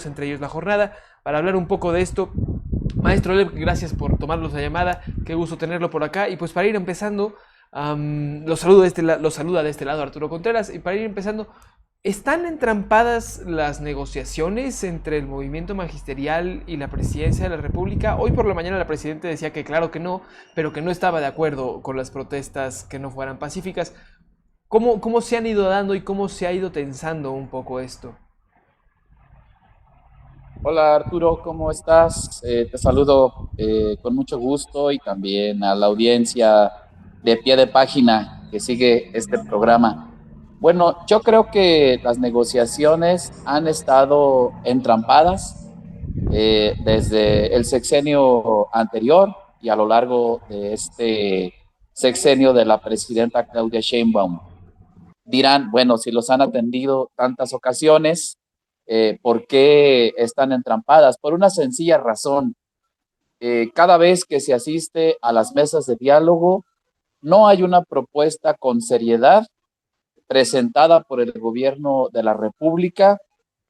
entre ellos la jornada, para hablar un poco de esto. Maestro Lev, gracias por tomarnos la llamada, qué gusto tenerlo por acá. Y pues para ir empezando, lo saluda de este lado Arturo Contreras, y para ir empezando, ¿están entrampadas las negociaciones entre el movimiento magisterial y la presidencia de la República? Hoy por la mañana la presidenta decía que claro que no, pero que no estaba de acuerdo con las protestas que no fueran pacíficas. ¿Cómo se han ido dando y cómo se ha ido tensando un poco esto? Hola Arturo, ¿cómo estás? Te saludo con mucho gusto y también a la audiencia de pie de página que sigue este programa. Bueno, yo creo que las negociaciones han estado entrampadas desde el sexenio anterior y a lo largo de este sexenio de la presidenta Claudia Sheinbaum. Dirán, bueno, si los han atendido tantas ocasiones, ¿por qué están entrampadas? Por una sencilla razón. Cada vez que se asiste a las mesas de diálogo, no hay una propuesta con seriedad presentada por el gobierno de la República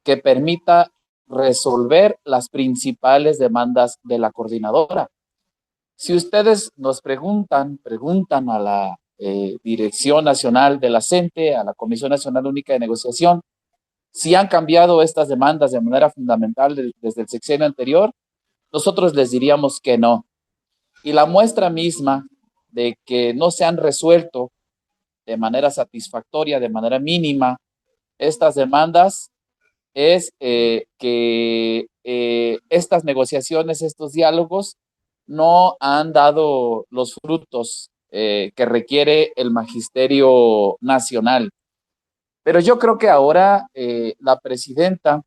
que permita resolver las principales demandas de la coordinadora. Si ustedes nos preguntan a la Dirección Nacional de la CENTE, a la Comisión Nacional Única de Negociación, si han cambiado estas demandas de manera fundamental desde el sexenio anterior, nosotros les diríamos que no. Y la muestra misma de que no se han resuelto de manera satisfactoria, de manera mínima, estas demandas es que estas negociaciones, estos diálogos, no han dado los frutos que requiere el magisterio nacional. Pero yo creo que ahora la presidenta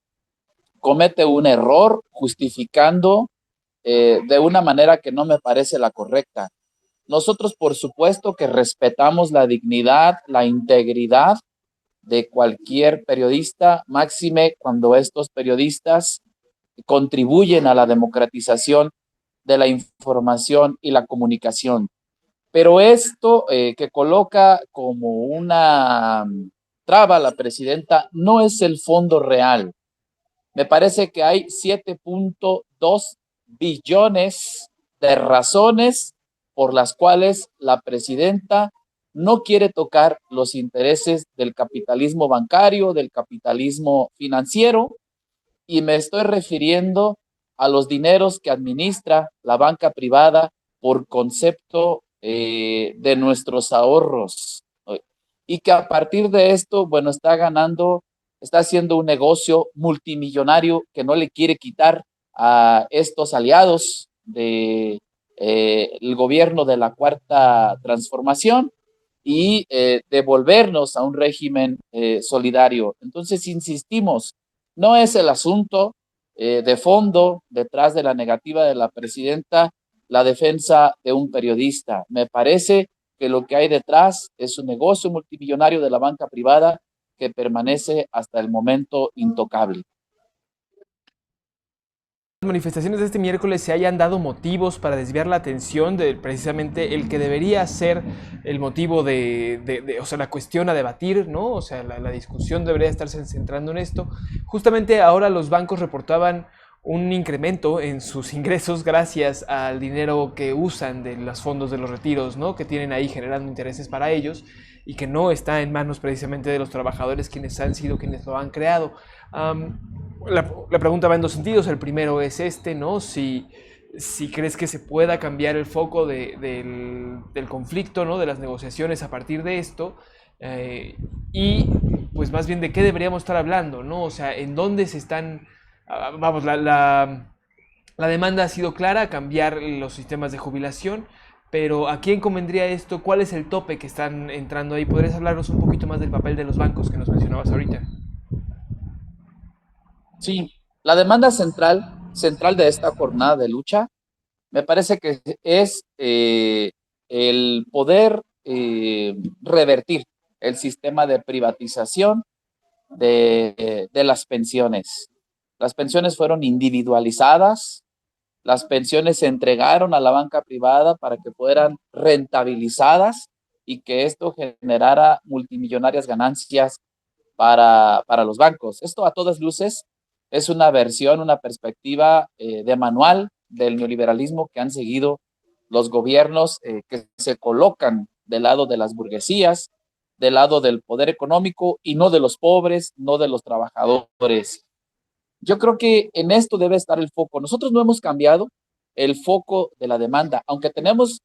comete un error justificando de una manera que no me parece la correcta. Nosotros, por supuesto, que respetamos la dignidad, la integridad de cualquier periodista, máxime cuando estos periodistas contribuyen a la democratización de la información y la comunicación. Pero esto que coloca como una traba la presidenta no es el fondo real. Me parece que hay 7.2 billones de razones por las cuales la presidenta no quiere tocar los intereses del capitalismo bancario, del capitalismo financiero, y me estoy refiriendo a los dineros que administra la banca privada por concepto de nuestros ahorros. Y que a partir de esto, bueno, está haciendo un negocio multimillonario que no le quiere quitar a estos aliados de el gobierno de la Cuarta Transformación y devolvernos a un régimen solidario. Entonces, insistimos, no es el asunto de fondo detrás de la negativa de la presidenta la defensa de un periodista. Me parece que lo que hay detrás es un negocio multimillonario de la banca privada que permanece hasta el momento intocable. Manifestaciones de este miércoles se hayan dado motivos para desviar la atención de precisamente el que debería ser el motivo o sea, la cuestión a debatir, ¿no? O sea, la discusión debería estarse centrando en esto. Justamente ahora los bancos reportaban un incremento en sus ingresos gracias al dinero que usan de los fondos de los retiros, ¿no? Que tienen ahí generando intereses para ellos y que no está en manos precisamente de los trabajadores quienes han sido quienes lo han creado. La pregunta va en dos sentidos. El primero es este, ¿no? Si crees que se pueda cambiar el foco del conflicto, ¿no? De las negociaciones a partir de esto. Y pues más bien de qué deberíamos estar hablando, ¿no? O sea, en dónde se están... vamos, la demanda ha sido clara, cambiar los sistemas de jubilación, pero ¿a quién convendría esto? ¿Cuál es el tope que están entrando ahí? ¿Podrías hablarnos un poquito más del papel de los bancos que nos mencionabas ahorita? Sí, la demanda central de esta jornada de lucha me parece que es el poder revertir el sistema de privatización de las pensiones. Las pensiones fueron individualizadas, las pensiones se entregaron a la banca privada para que fueran rentabilizadas y que esto generara multimillonarias ganancias para los bancos. Esto a todas luces es una versión, una perspectiva de manual del neoliberalismo que han seguido los gobiernos que se colocan del lado de las burguesías, del lado del poder económico y no de los pobres, no de los trabajadores. Yo creo que en esto debe estar el foco. Nosotros no hemos cambiado el foco de la demanda, mantenemos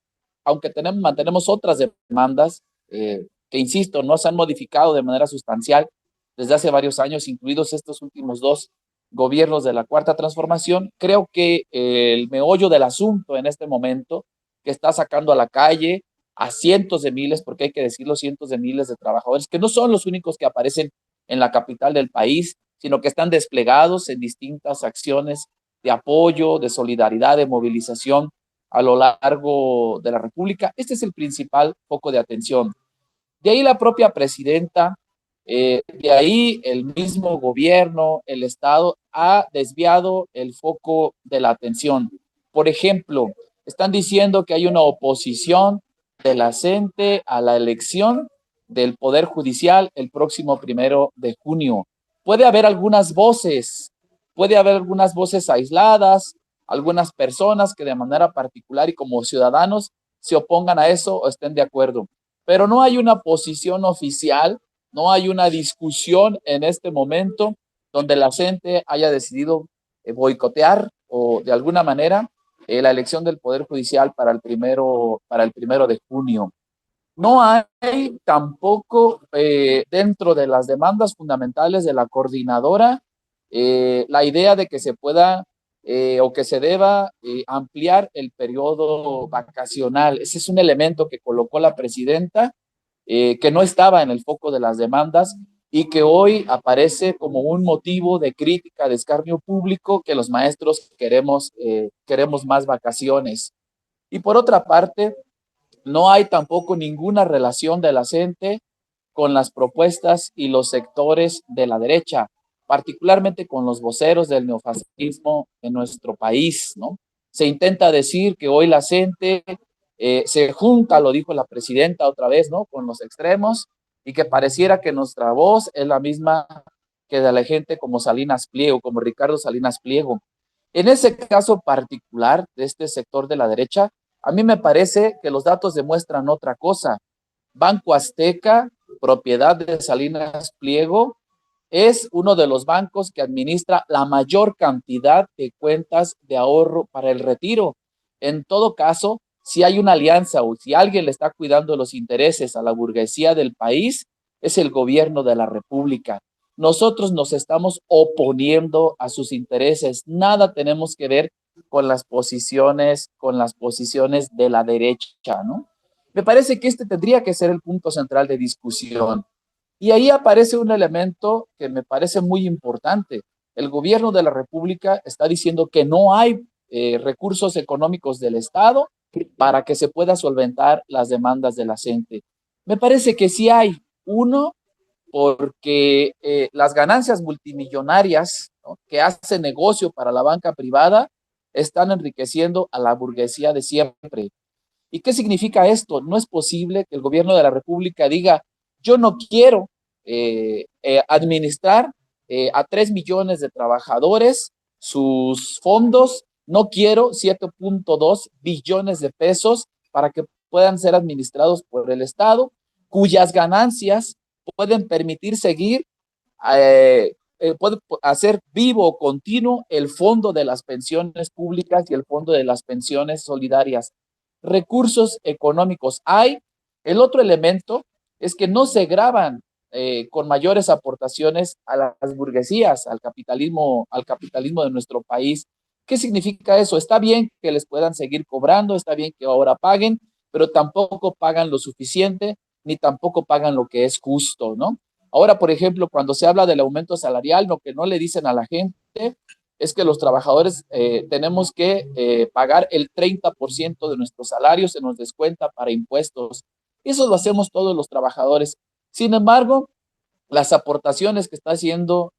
otras demandas que, insisto, no se han modificado de manera sustancial desde hace varios años, incluidos estos últimos dos gobiernos de la Cuarta Transformación. Creo que el meollo del asunto en este momento, que está sacando a la calle a cientos de miles, porque hay que decirlo, cientos de miles de trabajadores, que no son los únicos que aparecen en la capital del país, sino que están desplegados en distintas acciones de apoyo, de solidaridad, de movilización a lo largo de la República. Este es el principal foco de atención. De ahí la propia presidenta, de ahí el mismo gobierno, el Estado, ha desviado el foco de la atención. Por ejemplo, están diciendo que hay una oposición de la CENTE a la elección del Poder Judicial el próximo 1 de junio. Puede haber algunas voces aisladas, algunas personas que de manera particular y como ciudadanos se opongan a eso o estén de acuerdo. Pero no hay una posición oficial, no hay una discusión en este momento donde la gente haya decidido boicotear o de alguna manera la elección del Poder Judicial para el primero de junio. No hay tampoco dentro de las demandas fundamentales de la coordinadora la idea de que se pueda o que se deba ampliar el periodo vacacional. Ese es un elemento que colocó la presidenta, que no estaba en el foco de las demandas y que hoy aparece como un motivo de crítica, de escarnio público, que los maestros queremos más vacaciones. Y por otra parte, no hay tampoco ninguna relación de la CENTE con las propuestas y los sectores de la derecha, particularmente con los voceros del neofascismo en nuestro país, ¿no? Se intenta decir que hoy la CENTE se junta, lo dijo la presidenta otra vez, ¿no?, con los extremos, y que pareciera que nuestra voz es la misma que de la gente como Salinas Pliego, como Ricardo Salinas Pliego. En ese caso particular de este sector de la derecha, a mí me parece que los datos demuestran otra cosa. Banco Azteca, propiedad de Salinas Pliego, es uno de los bancos que administra la mayor cantidad de cuentas de ahorro para el retiro. En todo caso, si hay una alianza o si alguien le está cuidando los intereses a la burguesía del país, es el gobierno de la República. Nosotros nos estamos oponiendo a sus intereses. Nada tenemos que ver con las posiciones de la derecha, ¿no? Me parece que este tendría que ser el punto central de discusión. Y ahí aparece un elemento que me parece muy importante. El gobierno de la República está diciendo que no hay recursos económicos del Estado para que se pueda solventar las demandas de la gente. Me parece que sí hay. Uno, porque las ganancias multimillonarias, ¿no?, que hace negocio para la banca privada están enriqueciendo a la burguesía de siempre. ¿Y qué significa esto? No es posible que el gobierno de la República diga: yo no quiero administrar a 3 millones de trabajadores sus fondos, no quiero 7.2 billones de pesos para que puedan ser administrados por el Estado, cuyas ganancias pueden permitir seguir, puede hacer vivo o continuo el fondo de las pensiones públicas y el fondo de las pensiones solidarias. Recursos económicos hay. El otro elemento es que no se graban con mayores aportaciones a las burguesías, al capitalismo de nuestro país. ¿Qué significa eso? Está bien que les puedan seguir cobrando, está bien que ahora paguen, pero tampoco pagan lo suficiente, ni tampoco pagan lo que es justo, ¿no? Ahora, por ejemplo, cuando se habla del aumento salarial, lo que no le dicen a la gente es que los trabajadores tenemos que pagar el 30% de nuestros salarios, se nos descuenta para impuestos. Eso lo hacemos todos los trabajadores. Sin embargo, las aportaciones que está haciendo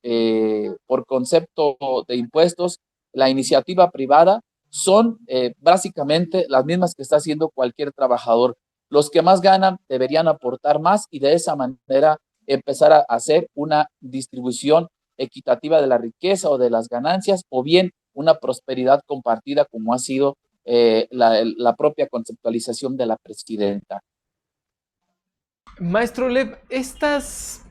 por concepto de impuestos la iniciativa privada son básicamente las mismas que está haciendo cualquier trabajador. Los que más ganan deberían aportar más y de esa manera empezar a hacer una distribución equitativa de la riqueza o de las ganancias, o bien una prosperidad compartida como ha sido la propia conceptualización de la presidenta. Maestro Lev, estas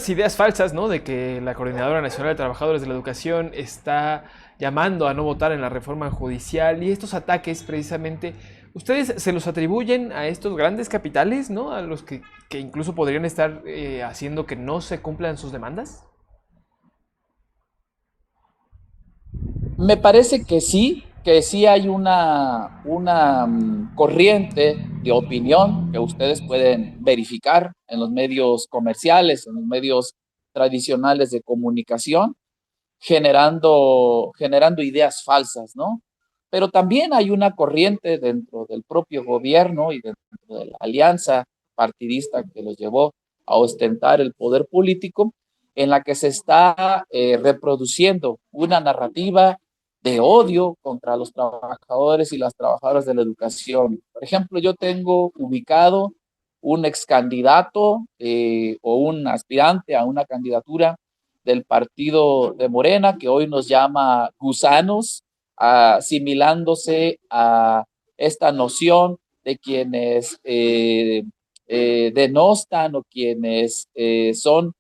ideas falsas, ¿no? De que la Coordinadora Nacional de Trabajadores de la Educación está llamando a no votar en la reforma judicial y estos ataques precisamente, ¿ustedes se los atribuyen a estos grandes capitales, ¿no? A los que incluso podrían estar haciendo que no se cumplan sus demandas? Me parece que sí hay una corriente de opinión que ustedes pueden verificar en los medios comerciales, en los medios tradicionales de comunicación, generando ideas falsas, ¿no? Pero también hay una corriente dentro del propio gobierno y dentro de la alianza partidista que los llevó a ostentar el poder político, en la que se está reproduciendo una narrativa de odio contra los trabajadores y las trabajadoras de la educación. Por ejemplo, yo tengo ubicado un ex candidato o un aspirante a una candidatura del partido de Morena, que hoy nos llama gusanos, asimilándose a esta noción de quienes denostan o quienes son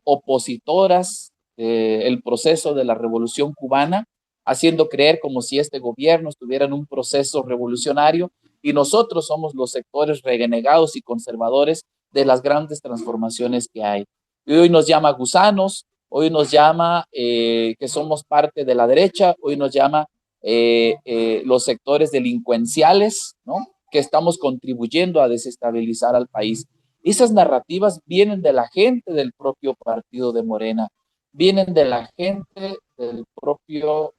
opositoras del proceso de la revolución cubana, haciendo creer como si este gobierno estuviera en un proceso revolucionario y nosotros somos los sectores renegados y conservadores de las grandes transformaciones que hay. Y hoy nos llama gusanos, hoy nos llama que somos parte de la derecha, hoy nos llama los sectores delincuenciales, ¿no? Que estamos contribuyendo a desestabilizar al país. Esas narrativas vienen de la gente del propio partido de Morena, vienen de la gente del propio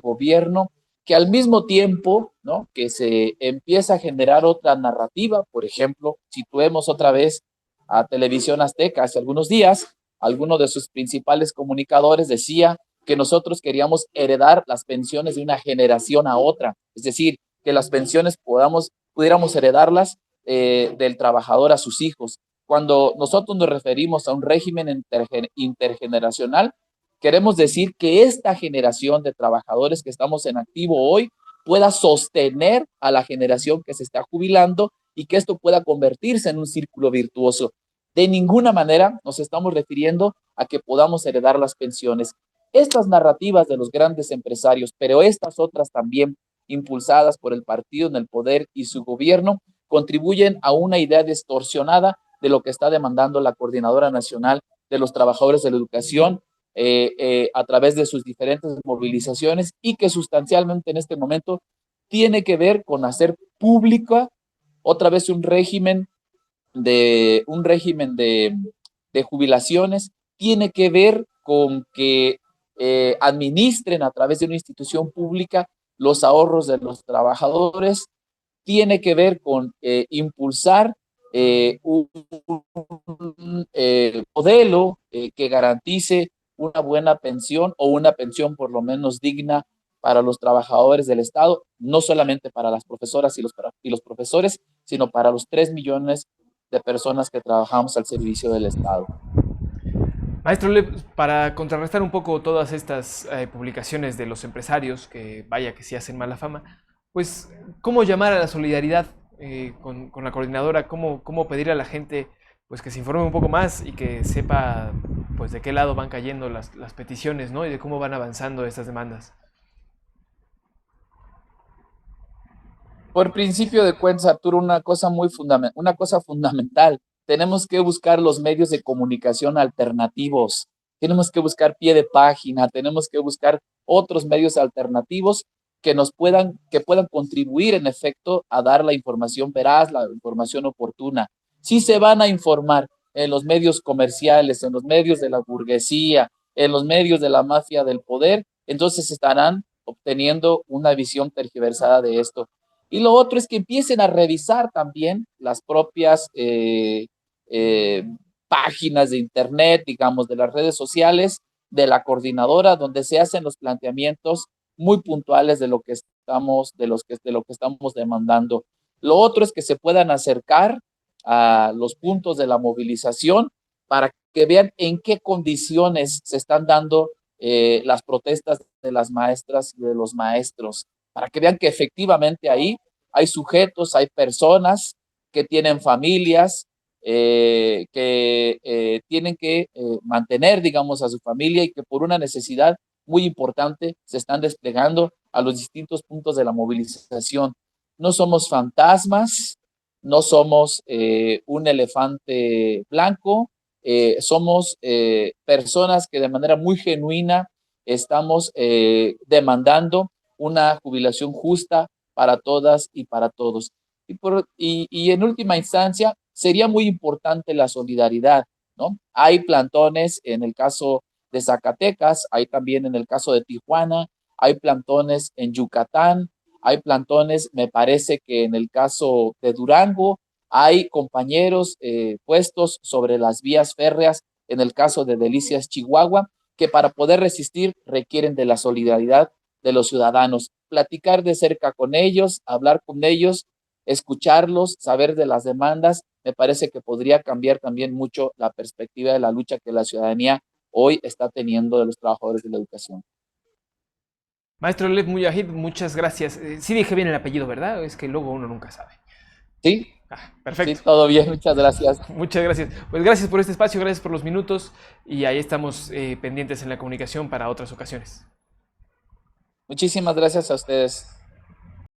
gobierno, que al mismo tiempo, ¿no? Que se empieza a generar otra narrativa. Por ejemplo, situemos otra vez a Televisión Azteca hace algunos días, alguno de sus principales comunicadores decía que nosotros queríamos heredar las pensiones de una generación a otra, es decir, que las pensiones pudiéramos heredarlas del trabajador a sus hijos. Cuando nosotros nos referimos a un régimen intergeneracional, queremos decir que esta generación de trabajadores que estamos en activo hoy pueda sostener a la generación que se está jubilando y que esto pueda convertirse en un círculo virtuoso. De ninguna manera nos estamos refiriendo a que podamos heredar las pensiones. Estas narrativas de los grandes empresarios, pero estas otras también impulsadas por el partido en el poder y su gobierno, contribuyen a una idea distorsionada de lo que está demandando la Coordinadora Nacional de los Trabajadores de la Educación a través de sus diferentes movilizaciones y que sustancialmente en este momento tiene que ver con hacer pública otra vez un régimen de jubilaciones, tiene que ver con que administren a través de una institución pública los ahorros de los trabajadores, tiene que ver con impulsar un modelo que garantice una buena pensión o una pensión por lo menos digna para los trabajadores del Estado, no solamente para las profesoras y los profesores, sino para los 3 millones de personas que trabajamos al servicio del Estado. Maestro Lev, para contrarrestar un poco todas estas publicaciones de los empresarios, que vaya que sí hacen mala fama, pues, ¿cómo llamar a la solidaridad con la coordinadora? ¿Cómo pedir a la gente pues, que se informe un poco más y que sepa pues, de qué lado van cayendo las peticiones, ¿no? Y de cómo van avanzando estas demandas? Por principio de cuentas, Arturo, una cosa fundamental. Tenemos que buscar los medios de comunicación alternativos. Tenemos que buscar pie de página, tenemos que buscar otros medios alternativos que puedan contribuir en efecto a dar la información veraz, la información oportuna. Si se van a informar en los medios comerciales, en los medios de la burguesía, en los medios de la mafia del poder, entonces estarán obteniendo una visión tergiversada de esto. Y lo otro es que empiecen a revisar también las propias eh, páginas de internet, digamos, de las redes sociales de la coordinadora, donde se hacen los planteamientos muy puntuales de lo que estamos demandando. Lo otro es que se puedan acercar a los puntos de la movilización para que vean en qué condiciones se están dando las protestas de las maestras y de los maestros, para que vean que efectivamente ahí hay sujetos, hay personas que tienen familias, que tienen que mantener, digamos, a su familia y que por una necesidad muy importante se están desplegando a los distintos puntos de la movilización. No somos fantasmas, no somos un elefante blanco, somos personas que de manera muy genuina estamos demandando una jubilación justa para todas y para todos. Y en última instancia, sería muy importante la solidaridad, ¿no? Hay plantones en el caso de Zacatecas, hay también en el caso de Tijuana, hay plantones en Yucatán, hay plantones, me parece que en el caso de Durango, hay compañeros puestos sobre las vías férreas en el caso de Delicias, Chihuahua, que para poder resistir requieren de la solidaridad de los ciudadanos. Platicar de cerca con ellos, hablar con ellos, escucharlos, saber de las demandas, me parece que podría cambiar también mucho la perspectiva de la lucha que la ciudadanía hoy está teniendo de los trabajadores de la educación. Maestro Lev Mujahid, muchas gracias. Sí dije bien el apellido, ¿verdad? Es que luego uno nunca sabe. ¿Sí? Sí, Perfecto. todo bien, muchas gracias. Muchas gracias. Pues gracias por este espacio, gracias por los minutos y ahí estamos pendientes en la comunicación para otras ocasiones. Muchísimas gracias a ustedes.